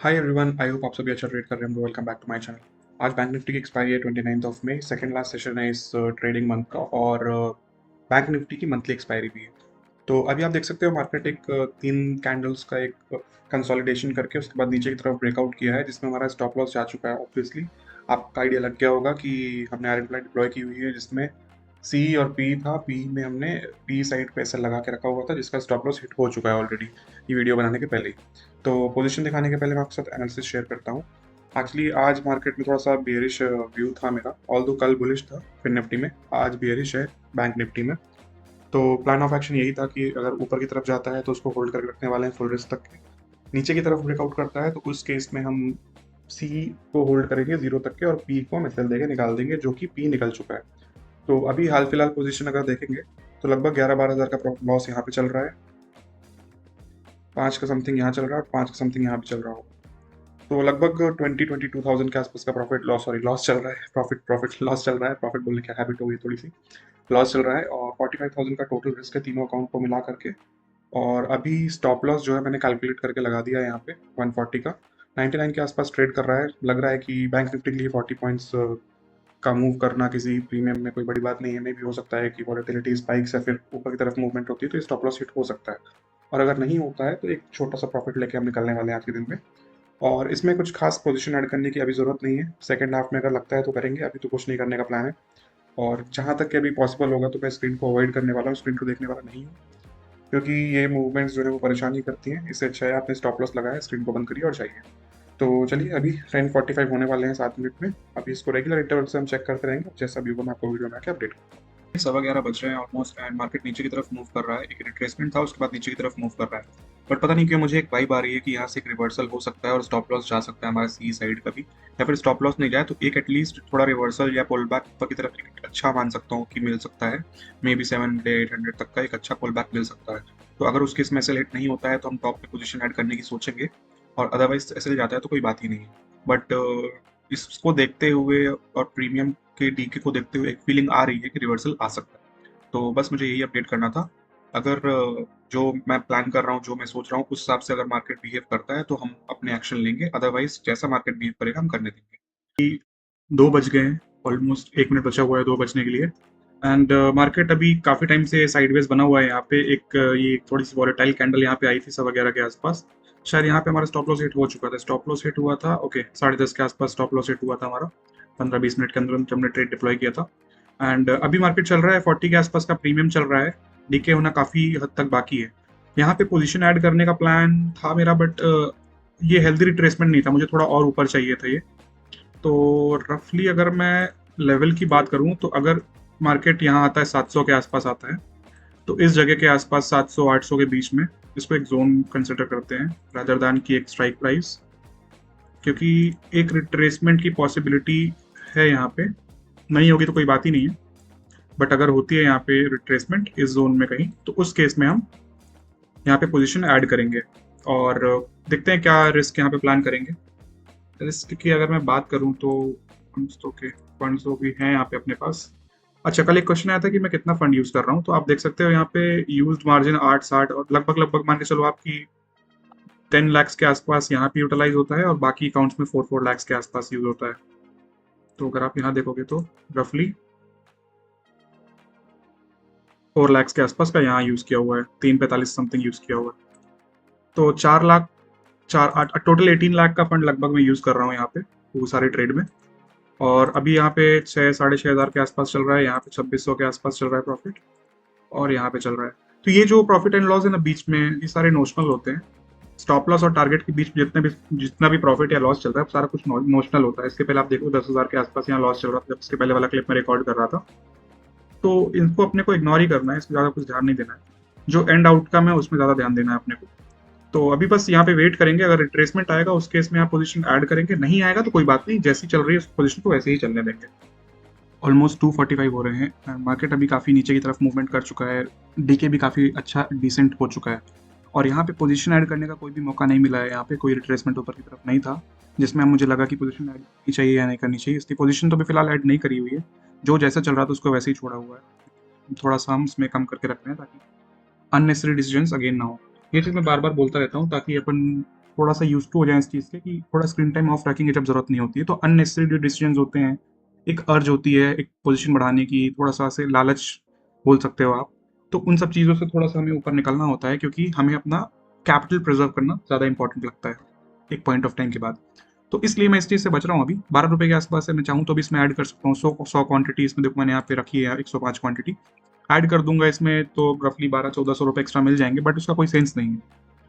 Hi everyone, I hope आप सभी अच्छा ट्रेड कर रहे हैं। Welcome back to my channel. आज बैंक निफ्टी की एक्सपायरी है 29 मई, सेकंड लास्ट सेशन है इस ट्रेडिंग मंथ का। और बैंक निफ्टी की मंथली एक्सपायरी भी है। तो अभी आप देख सकते हो मार्केट एक तीन कैंडल्स का एक कंसोलिडेशन करके उसके बाद नीचे की तरफ ब्रेकआउट किया है, जिसमें हमारा स्टॉप लॉस जा चुका है। ऑब्वियसली आपका आइडिया लग गया होगा कि हमने आर प्लाई डिप्लॉय की हुई है, जिसमें सी और पी था। पी में हमने पी साइड पे ऐसा लगा के रखा हुआ था, जिसका स्टॉप लॉस हिट हो चुका है ऑलरेडी ये वीडियो बनाने के पहले ही। तो पोजीशन दिखाने के पहले मैं आपके साथ एनालिसिस शेयर करता हूँ। एक्चुअली आज मार्केट में थोड़ा सा बेयरिश व्यू था मेरा, ऑल दो कल बुलिश था फिर निफ्टी में, आज बेयरिश है बैंक निफ्टी में। तो प्लान ऑफ एक्शन यही था कि अगर ऊपर की तरफ जाता है तो उसको होल्ड करके रखने वाले हैं फुल रिस्क तक के। नीचे की तरफ ब्रेकआउट करता है तो उस केस में हम सी को होल्ड करेंगे जीरो तक के, और पी को हम सेल देके निकाल देंगे, जो कि पी निकल चुका है। तो अभी हाल फिलहाल पोजीशन अगर देखेंगे तो लगभग 11-12 हज़ार का लॉस यहाँ पे चल रहा है। 5 का समथिंग यहाँ चल रहा है और 5 का समथिंग यहाँ पे चल रहा होगा। तो लगभग 22,000 के आसपास का प्रॉफिट लॉस, सॉरी लॉस चल रहा है। प्रॉफिट प्रॉफिट लॉस चल रहा है, प्रॉफिट बोलने की हैबिट हो गई थोड़ी सी। लॉस चल रहा है और 45,000 का टोटल रिस्क है तीनों अकाउंट को मिला करके। और अभी स्टॉप लॉस जो है मैंने कैलकुलेट करके लगा दिया है यहाँ पे 140 का। 99 के आसपास ट्रेड कर रहा है। लग रहा है कि बैंक निफ्टी के लिए 40 पॉइंट्स का मूव करना किसी प्रीमियम में कोई बड़ी बात नहीं है। मे भी हो सकता है कि वॉलेटिलिटी स्पाइक्स या फिर ऊपर की तरफ मूवमेंट होती है तो स्टॉप लॉस हिट हो सकता है। और अगर नहीं होता है तो एक छोटा सा प्रॉफिट लेके हम निकलने वाले हैं आज के दिन में। और इसमें कुछ खास पोजीशन ऐड करने की अभी ज़रूरत नहीं है। सेकंड हाफ में अगर लगता है तो करेंगे, अभी तो कुछ नहीं करने का प्लान है। और जहाँ तक कि अभी पॉसिबल होगा तो मैं स्क्रीन को अवॉइड करने वाला हूँ, स्क्रीन को देखने वाला नहीं हूँ, क्योंकि ये मूवमेंट्स जो है वो परेशानी करती हैं। इससे अच्छा है आपने स्टॉप लॉस लगाया, स्क्रीन को बंद करिए और जाइए। तो चलिए, अभी 10:45 होने वाले हैं 7 मिनट में। अभी इसको रेगुलर इंटरवल से हम चेक करते रहेंगे, जैसा भी होगा मैं आपको वीडियो में आके अपडेट करूँगा। 11:15 बज रहे हैं ऑलमोस्ट, एंड मार्केट नीचे की तरफ मूव कर रहा है। एक रिट्रेसमेंट था, उसके बाद नीचे की तरफ मूव कर रहा है। बट पता नहीं क्यों मुझे एक वाइब आ रही है कि यहाँ से एक रिवर्सल हो सकता है और स्टॉप लॉस जा सकता है हमारे सी साइड का भी। या फिर स्टॉप लॉस नहीं जाए तो एक एटलीस्ट थोड़ा रिवर्सल या पुल बैक ऊपर की तरफ एक अच्छा मान सकता हूँ कि मिल सकता है। मे बी 700-800 तक का एक अच्छा पुल बैक मिल सकता है। तो अगर उसके इसमें से हिट नहीं होता है तो हम टॉप पे पोजीशन ऐड करने की सोचेंगे, और अदरवाइज ऐसे जाता है तो कोई बात ही नहीं है। बट इसको देखते हुए और प्रीमियम के डीके को देखते हुए एक फीलिंग आ रही है कि रिवर्सल आ सकता है। तो बस मुझे यही अपडेट करना था। अगर जो मैं प्लान कर रहा हूँ, जो मैं सोच रहा हूँ, उस हिसाब से अगर मार्केट बिहेव करता है तो हम अपने एक्शन लेंगे, अदरवाइज जैसा मार्केट बिहेव करेगा हम करने देंगे। 2 बज गए हैं, ऑलमोस्ट 1 मिनट बचा हुआ है 2 बजने के लिए। एंड मार्केट अभी काफ़ी टाइम से साइडवेज बना हुआ है यहाँ पे। एक ये थोड़ी सी वॉलेटाइल कैंडल यहाँ पे आई थी सब वगैरह के आसपास। शायद यहाँ पे हमारा स्टॉप लॉस हिट हो चुका था। स्टॉप लॉस हिट हुआ था, ओके, 10:30 के आसपास स्टॉप लॉस हिट हुआ था हमारा। 15-20 मिनट के अंदर जब हमने ट्रेड डिप्लॉय किया था। एंड अभी मार्केट चल रहा है 40 के आसपास का प्रीमियम चल रहा है। डीके होना काफ़ी हद तक बाकी है। यहाँ पे पोजीशन ऐड करने का प्लान था मेरा, बट ये हेल्दी रिट्रेसमेंट नहीं था, मुझे थोड़ा और ऊपर चाहिए था ये। तो रफली अगर मैं लेवल की बात करूं तो अगर मार्केट यहाँ आता है 700 के आसपास आता है, तो इस जगह के आसपास 700-800 के बीच में इसको एक जोन कंसिडर करते हैं रादर दैन की एक स्ट्राइक प्राइस। क्योंकि एक रिट्रेसमेंट की पॉसिबिलिटी है यहाँ पे। नहीं होगी तो कोई बात ही नहीं है, बट अगर होती है यहाँ पे रिट्रेसमेंट इस जोन में कहीं, तो उस केस में हम यहाँ पे पोजीशन ऐड करेंगे। और देखते हैं क्या रिस्क यहाँ पे प्लान करेंगे। रिस्क की अगर मैं बात करूँ तो फंड्स तो भी हैं यहाँ पे अपने पास। अच्छा, कल एक क्वेश्चन आया था कि मैं कितना फंड यूज़ कर रहा हूँ, तो आप देख सकते हो यहाँ पे यूज्ड मार्जिन 8-60 और लगभग लगभग मान के चलो आपकी 10 लाख के आसपास यहाँ पे यूटिलाइज होता है, और बाकी अकाउंट्स में 4-4 लाख के आसपास यूज होता है। तो अगर आप यहाँ देखोगे तो रफली 4 लाख के आसपास का यहाँ यूज़ किया हुआ है, 345 समथिंग यूज़ किया हुआ है। तो 4 लाख, 4-8, टोटल 18 लाख का फंड लगभग मैं यूज़ कर रहा हूँ यहाँ पे वो सारे ट्रेड में। और अभी यहाँ पे 6-6.5 हज़ार के आसपास चल रहा है, यहाँ पे 2600 के आसपास चल रहा है प्रॉफिट, और यहाँ पे चल रहा है। तो ये जो प्रॉफिट एंड लॉस है ना बीच में, ये सारे नोशनल होते हैं। स्टॉप लॉस और टारगेट के बीच जितना भी प्रॉफिट या लॉस चल रहा है सारा कुछ नोशनल होता है। इसके पहले आप देखो 10,000 के आसपास यहाँ लॉस चल रहा था जब इसके पहले वाला क्लिप में रिकॉर्ड कर रहा था। तो इनको अपने को इग्नोर ही करना है, इसमें ज़्यादा कुछ ध्यान नहीं देना है। जो एंड आउटकम है उसमें ज़्यादा ध्यान देना है अपने को। तो अभी बस यहाँ पे वेट करेंगे, अगर रिट्रेसमेंट आएगा उस केस में आप पोजीशन ऐड करेंगे, नहीं आएगा तो कोई बात नहीं, जैसी चल रही है उस पोजीशन को वैसे ही चलने देंगे। ऑलमोस्ट 245 हो रहे हैं, मार्केट अभी काफ़ी नीचे की तरफ मूवमेंट कर चुका है। डीके भी काफ़ी अच्छा डिसेंट हो चुका है, और यहाँ पे पोजीशन ऐड करने का कोई भी मौका नहीं मिला है। यहाँ पे कोई रिट्रेसमेंट ऊपर की तरफ नहीं था जिसमें मुझे लगा कि पोजीशन ऐड करनी चाहिए या नहीं करनी चाहिए, इसलिए पोजीशन तो भी फिलहाल ऐड नहीं करी हुई है। जो जैसा चल रहा था उसको वैसे ही छोड़ा हुआ है। थोड़ा सा हम इसमें कम करके रख रहे हैं ताकि अननेसेसरी डिसीजंस अगेन ना हो। ये चीज़ मैं बार बार बोलता रहता हूँ ताकि अपन थोड़ा सा यूज टू हो जाए इस चीज़ के कि थोड़ा स्क्रीन टाइम ऑफ रखेंगे जब जरूरत नहीं होती है, तो अननेसेसरी डिसीजन होते हैं, एक अर्ज होती है एक पोजीशन बढ़ाने की, थोड़ा सा से लालच बोल सकते हो आप, तो उन सब चीज़ों से थोड़ा सा हमें ऊपर निकलना होता है, क्योंकि हमें अपना कैपिटल प्रिजर्व करना ज़्यादा इंपॉर्टेंट लगता है एक पॉइंट ऑफ टाइम के बाद। तो इसलिए मैं इस चीज़ से बच रहा हूँ। अभी 12 रुपये के आसपास है, मैं चाहूँ तो भी इसमें ऐड कर सकता हूँ 100 क्वांटिटी। इसमें देखो मैंने यहाँ पे रखी है 105 क्वांटिटी ऐड कर दूंगा इसमें, तो रफली 1200-1400 रुपये एक्स्ट्रा मिल जाएंगे, बट उसका कोई सेंस नहीं है,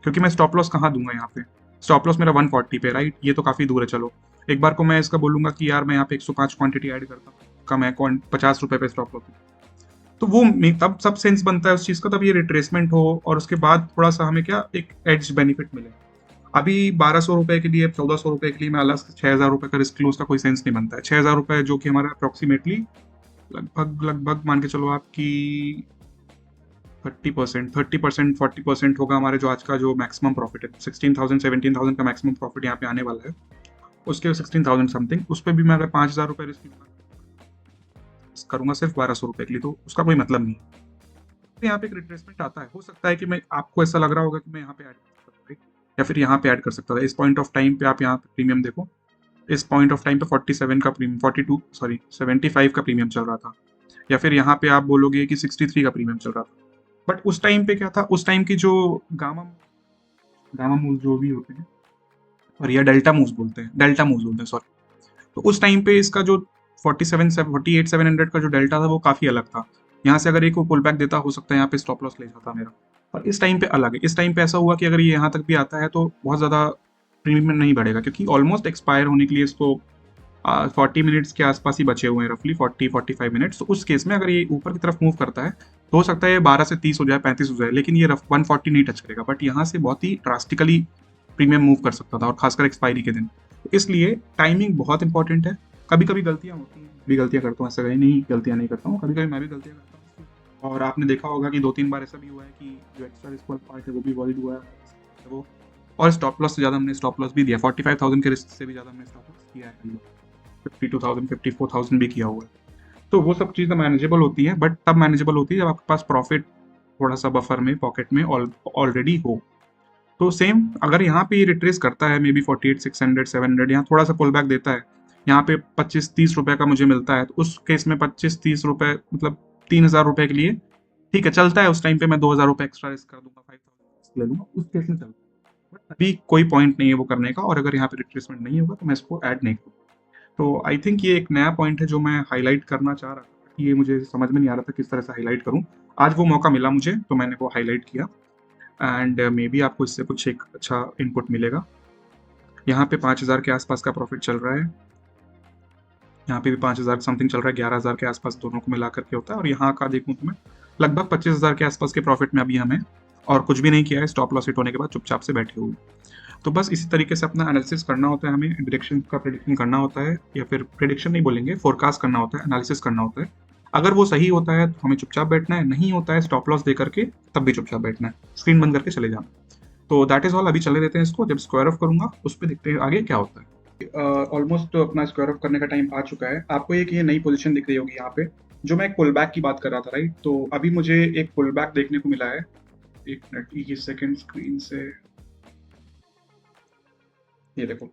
क्योंकि मैं स्टॉप लॉस कहाँ दूंगा यहाँ पे। स्टॉप लॉस मेरा 140 पे, राइट, ये तो काफ़ी दूर है। चलो एक बार को मैं इसका बोलूंगा कि यार मैं यहाँ पे 105 क्वांटिटी ऐड करता हूँ, कम है 50 रुपये पे स्टॉप लॉस, तो वो तब सब सेंस बनता है उस चीज़ का, तब ये रिट्रेसमेंट हो और उसके बाद थोड़ा सा हमें क्या एक एड्ज बेनिफिट मिले। अभी 1200 रुपये के लिए 1400 रुपये के लिए मैं अलग से 6000 रुपये का रिस्क लूँ, उसका कोई सेंस नहीं बनता है। 6000 रुपये जो कि हमारा अप्रोक्सीमेटली लगभग लगभग मान के चलो आपकी 30%, 40% होगा हमारे जो आज का जो मैक्सिमम प्रॉफिट है। 16,000 17,000 का मैक्सिमम प्रॉफिट यहाँ पे आने वाला है, उसके 16,000 समथिंग, उस पर भी मैं अगर 5000 रुपये रिस्क करूंगा सिर्फ 1200 रुपये के लिए, तो उसका कोई मतलब नहीं है। तो यहाँ पे एक रिट्रेसमेंट आता है, हो सकता है कि मैं आपको ऐसा लग रहा होगा कि मैं यहाँ पे ऐड कर सकता था या फिर यहाँ पे ऐड कर सकता था। इस पॉइंट ऑफ टाइम पे आप यहाँ पे प्रीमियम देखो, इस पॉइंट ऑफ टाइम पे 47 का प्रीमियम, 42 सॉरी 75 का प्रीमियम चल रहा था, या फिर यहाँ पे आप बोलोगे कि 63 का प्रीमियम चल रहा था। बट उस टाइम पे क्या था, उस टाइम की जो गामा गामा मूव्स जो भी होते हैं, और या डेल्टा मूव्स बोलते हैं, डेल्टा मूव्स बोलते हैं सॉरी, तो उस टाइम पे इसका जो 48 700 का जो डेल्टा था वो काफ़ी अलग था। यहाँ से अगर एक पुल बैक देता, हो सकता है यहाँ पे स्टॉप लॉस ले जाता मेरा, और इस टाइम पे अलग है। इस टाइम पे ऐसा हुआ कि अगर ये यहाँ तक भी आता है तो बहुत ज़्यादा प्रीमियम नहीं बढ़ेगा, क्योंकि ऑलमोस्ट एक्सपायर होने के लिए इसको 40 मिनट्स के आसपास ही बचे हुए हैं, रफली 40-45 मिनट्स। तो उस केस में अगर ये ऊपर की तरफ मूव करता है तो हो सकता है ये 12 से 30 हो जाए, 35 हो जाए, लेकिन ये 140 नहीं टच करेगा, बट यहाँ से बहुत ही ड्रास्टिकली प्रीमियम मूव कर सकता था, और खासकर एक्सपायरी के दिन। तो इसलिए टाइमिंग बहुत इंपॉर्टेंट है। कभी कभी गलतियाँ होती हैं, भी गलतियाँ करता हूँ, ऐसा कहीं नहीं गलतियाँ नहीं करता हूँ, कभी कभी मैं भी गलतियाँ करता हूँ। और आपने देखा होगा कि 2-3 बार ऐसा भी हुआ है कि जो एक्स्ट्रा रिस्क वाला पार्ट है वो भी वॉइड हुआ है वो, और स्टॉप लॉस से ज़्यादा हमने स्टॉप लॉस भी दिया, 45,000 के रिस्क से भी ज़्यादा हमने स्टॉप लॉस किया है, 52,000 54,000 भी किया हुआ है। तो वो सब चीज़ें मैनेजेबल होती हैं, बट तब मैनेजेबल होती है जब आपके पास प्रॉफिट थोड़ा सा बफर में पॉकेट में ऑलरेडी हो। तो सेम अगर यहाँ पे ये रिट्रेस करता है मे बी 48 600 700, यहाँ थोड़ा सा पुल बैक देता है, यहाँ पे 25-30 रुपये का मुझे मिलता है, तो उस केस में 25-30 रुपये मतलब 3,000 रुपये के लिए ठीक है, चलता है। उस टाइम पे मैं 2,000 रुपये एक्स्ट्रा रिस्क कर दूंगा, 5,000 ले लूंगा, उस केस में चलता है। बट अभी कोई पॉइंट नहीं है वो करने का, और अगर यहाँ पे रिट्रेसमेंट नहीं होगा तो मैं इसको ऐड नहीं करूँगा। तो आई थिंक ये एक नया पॉइंट है जो मैं हाईलाइट करना चाह रहा था, कि ये मुझे समझ में नहीं आ रहा था किस तरह से हाईलाइट करूँ। आज वो मौका मिला मुझे, तो मैंने वो हाईलाइट किया, एंड मे बी आपको इससे कुछ एक अच्छा इनपुट मिलेगा। यहाँ पे 5,000 के आसपास का प्रॉफिट चल रहा है, यहाँ पे भी 5,000 समथिंग चल रहा है, 11,000 के आसपास दोनों को मिला करके होता है। और यहाँ का देखूँ तो मैं लगभग 25,000 के आसपास के प्रॉफिट में अभी हमें, और कुछ भी नहीं किया है, स्टॉप लॉस हिट होने के बाद चुपचाप से बैठे हुए। तो बस इसी तरीके से अपना एनालिसिस करना होता है, हमें डायरेक्शन का प्रेडिक्शन करना होता है, या फिर प्रेडिक्शन नहीं बोलेंगे, फोरकास्ट करना होता है, एनालिसिस करना होता है। अगर वो सही होता है तो हमें चुपचाप बैठना है, नहीं होता है स्टॉप लॉस दे करके तब भी चुपचाप बैठना है, स्क्रीन बंद करके चले जाना। तो दैट इज ऑल। अभी चले देते हैं इसको, जब स्क्वायर ऑफ करूंगा उस पर देखते हैं आगे क्या होता है। ऑलमोस्ट अपना स्क्वायर ऑफ करने का टाइम आ चुका है। आपको एक ये नई पोजीशन दिख रही होगी यहाँ पे, जो मैं एक पुल बैक की बात कर रहा था, राइट। तो अभी मुझे एक पुल बैक देखने को मिला है, एक मिनट, ये सेकंड स्क्रीन से ये देखो,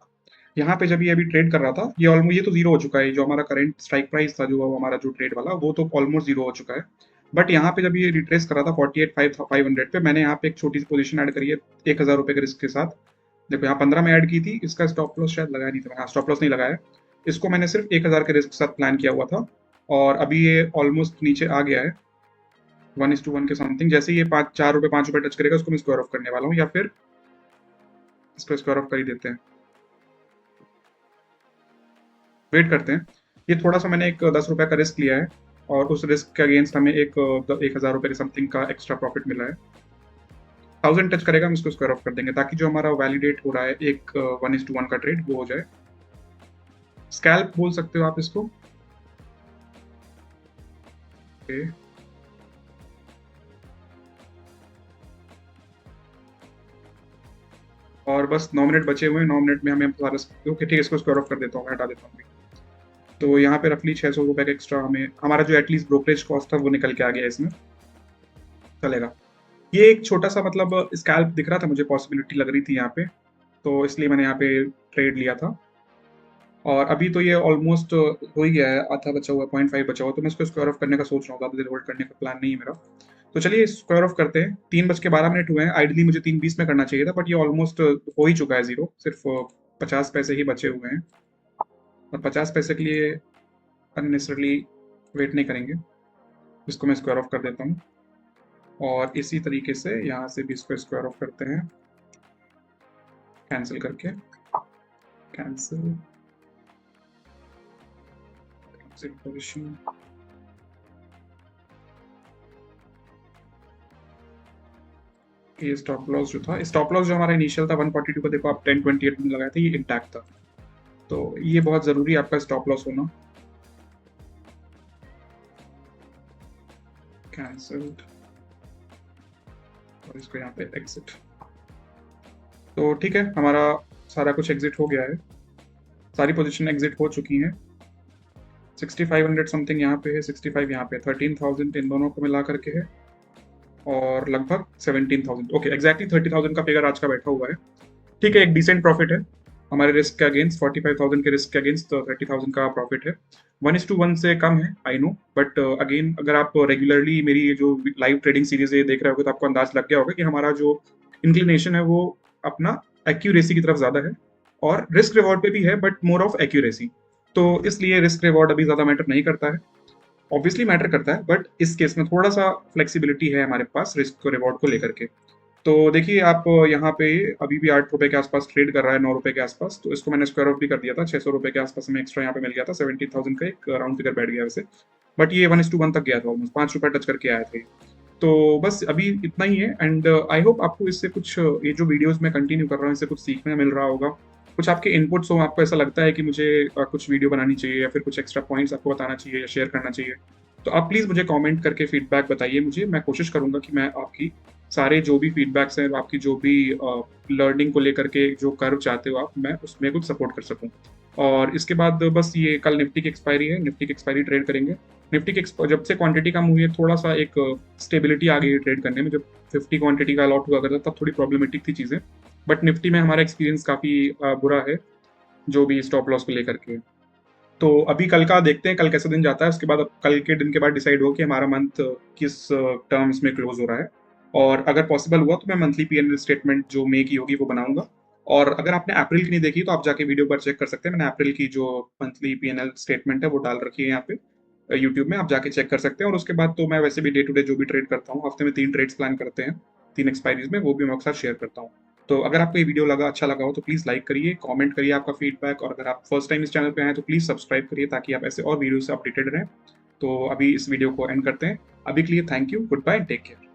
यहाँ पे जब ये अभी ट्रेड कर रहा था, ये ऑलमोस्ट, ये तो जीरो हो चुका है, जो हमारा करंट स्ट्राइक प्राइस था, जो हमारा जो ट्रेड वाला, वो तो ऑलमोस्ट जीरो हो चुका है। बट यहाँ पे जब ये रिट्रेस कर रहा था 48,500 पे, मैंने यहाँ पे एक छोटी सी पोजीशन ऐड करी है 1,000 रुपये के रिस्क के साथ। देखो यहाँ 15 में ऐड की थी, इसका स्टॉप लॉस शायद लगाया नहीं था, हाँ स्टॉप लॉस नहीं लगाया, इसको मैंने सिर्फ 1,000 के रिस्क के साथ प्लान किया हुआ था। और अभी ये ऑलमोस्ट नीचे आ गया है 1:1 के समथिंग। जैसे ये 4 रुपये 5 रुपये टच करेगा, उसको मैं स्क्वायर ऑफ करने वाला हूँ, या फिर इसको स्क्वायर ऑफ कर ही देते हैं, वेट करते हैं। ये थोड़ा सा मैंने एक 10 रुपये का रिस्क लिया है, और उस रिस्क के अगेंस्ट हमें एक 1,000 रुपये के समथिंग का एक्स्ट्रा प्रॉफिट मिला है। 1,000 टच करेगा, हम इसको स्क्वायर ऑफ कर देंगे, ताकि जो हमारा वैलिडेट हो रहा है एक 1:1 का ट्रेड, वो हो जाए। स्कैल्प बोल सकते हो आप इसको, ओके। और बस 9 मिनट बचे हुए हैं, 9 मिनट में हमें सारा, ओके ठीक है, इसको स्क्वायर ऑफ कर देता हूँ, हटा देता हूँ। तो यहाँ पे रफली 600 रुपये का एक्स्ट्रा हमें, हमारा जो एटलीस्ट ब्रोकरेज कॉस्ट था वो निकल के आ गया, इसमें चलेगा। ये एक छोटा सा मतलब स्कैल्प दिख रहा था मुझे, पॉसिबिलिटी लग रही थी यहाँ पे। तो इसलिए मैंने यहाँ पे ट्रेड लिया था। और अभी तो ये ऑलमोस्ट हो ही गया है, आधा बचा हुआ है, 0.5 बचा हुआ, तो मैं इसको स्क्वायर ऑफ करने का सोच रहा हूँ, ज़्यादा देर होल्ड करने का प्लान नहीं है मेरा। तो चलिए स्क्वायर ऑफ करते हैं। 3:12 हुए हैं, आइडली मुझे 3:20 में करना चाहिए था, बट ये ऑलमोस्ट हो ही चुका है जीरो, सिर्फ 50 पैसे ही बचे हुए हैं। और 50 पैसे के लिए अननेसेसरली वेट नहीं करेंगे, इसको मैं स्क्वायर ऑफ कर देता हूँ। और इसी तरीके से यहाँ से भी इसको स्क्वायर ऑफ करते हैं, कैंसिल करके, कैंसिल पोजिशन। ये स्टॉप लॉस जो था, स्टॉप लॉस जो हमारा इनिशियल था 142 का, देखो आप 1028 में लगाया था, ये इंटैक्ट था। तो ये बहुत ज़रूरी है आपका स्टॉप लॉस होना। कैंसल्ड, और इसको यहाँ पे एग्जिट। तो ठीक है, हमारा सारा कुछ एग्जिट हो गया है, सारी पोजीशन एग्जिट हो चुकी हैं। 6500 समथिंग यहाँ पे है, 65 यहाँ पे, 13,000 इन दोनों को मिला करके है, और लगभग 17,000, ओके एग्जैक्टली 30,000 का फिगर आज का बैठा हुआ है। ठीक है, एक डिसेंट प्रॉफिट है हमारे रिस्क के अगेंस्ट, 45,000 के रिस्क के अगेंस्ट 30,000 का प्रॉफिट है। 1:1 से कम है, आई नो, बट अगेन अगर आप रेगुलरली मेरी जो लाइव ट्रेडिंग सीरीज है देख रहे होगे तो आपको अंदाज लग गया होगा कि हमारा जो इंक्लिनेशन है वो अपना एक्यूरेसी की तरफ ज़्यादा है, और रिस्क रिवॉर्ड पे भी है, बट मोर ऑफ एक्यूरेसी। तो इसलिए रिस्क रिवॉर्ड अभी ज़्यादा मैटर नहीं करता है, ऑब्वियसली मैटर करता है, बट इस केस में थोड़ा सा फ्लेक्सिबिलिटी है हमारे पास रिस्क रिवॉर्ड को लेकर के। तो देखिए आप यहाँ पे अभी भी 8 रुपए के आसपास ट्रेड कर रहा है, 9 रुपए के आसपास, तो इसको मैंने स्क्वायर ऑफ भी कर दिया था, 600 रुपए के आसपास हमें एक्स्ट्रा यहाँ पे मिल गया था, 17,000 का एक राउंड फिगर बैठ गया वैसे, बट ये 1:1 तक गया था, ऑलमोस्ट 5 रुपए टच करके आया था। तो बस अभी इतना ही है, एंड आई होप आपको इससे कुछ, ये जो वीडियोस मैं कंटिन्यू कर रहा हूँ इससे कुछ सीखने मिल रहा होगा, कुछ आपके इनपुट्स हो, आपको ऐसा लगता है कि मुझे कुछ वीडियो बनानी चाहिए या फिर कुछ एक्स्ट्रा पॉइंट्स आपको बताना चाहिए या शेयर करना चाहिए, तो आप प्लीज़ मुझे कमेंट करके फीडबैक बताइए मुझे। मैं कोशिश करूँगा कि मैं आपकी सारे जो भी फीडबैक्स हैं, आपकी जो भी लर्निंग को लेकर के जो कर्व चाहते हो आप, मैं उसमें कुछ सपोर्ट कर सकूँ। और इसके बाद बस ये कल निफ्टी की एक्सपायरी है, निफ्टी की एक्सपायरी ट्रेड करेंगे। निफ्टी की जब से क्वांटिटी कम हुई है, थोड़ा सा एक स्टेबिलिटी आ गई है ट्रेड करने में। जब 50 क्वांटिटी का अलॉट हुआ करता तब थोड़ी प्रॉब्लमेटिक थी चीज़ें, बट निफ्टी में हमारा एक्सपीरियंस काफ़ी बुरा है, जो भी स्टॉप लॉस को लेकर के। तो अभी कल का देखते हैं, कल कैसा दिन जाता है, उसके बाद कल के दिन के बाद डिसाइड हो कि हमारा मंथ किस टर्म्स में क्लोज हो रहा है। और अगर पॉसिबल हुआ तो मैं मंथली पीएनएल स्टेटमेंट जो मई की होगी वो बनाऊंगा। और अगर आपने अप्रैल की नहीं देखी तो आप जाके वीडियो पर चेक कर सकते हैं, मैंने अप्रैल की जो मंथली पीएनएल स्टेटमेंट है वो डाल रखी है यहाँ पे यूट्यूब में, आप जाके चेक कर सकते हैं। और उसके बाद तो मैं वैसे भी डे टू डे जो भी ट्रेड करता हूँ, हफ्ते में 3 ट्रेड्स प्लान करते हैं, 3 एक्सपायरीज में, वो भी मैं आपके साथ शेयर करता हूँ। तो अगर आपको ये वीडियो अच्छा लगा हो तो प्लीज़ लाइक करिए, कमेंट करिए आपका फीडबैक, और अगर आप फर्स्ट टाइम इस चैनल पे आए तो प्लीज़ सब्सक्राइब करिए ताकि आप ऐसे और वीडियो से अपडेटेड रहें। तो अभी इस वीडियो को एंड करते हैं, अभी के लिए thank you, goodbye, take care.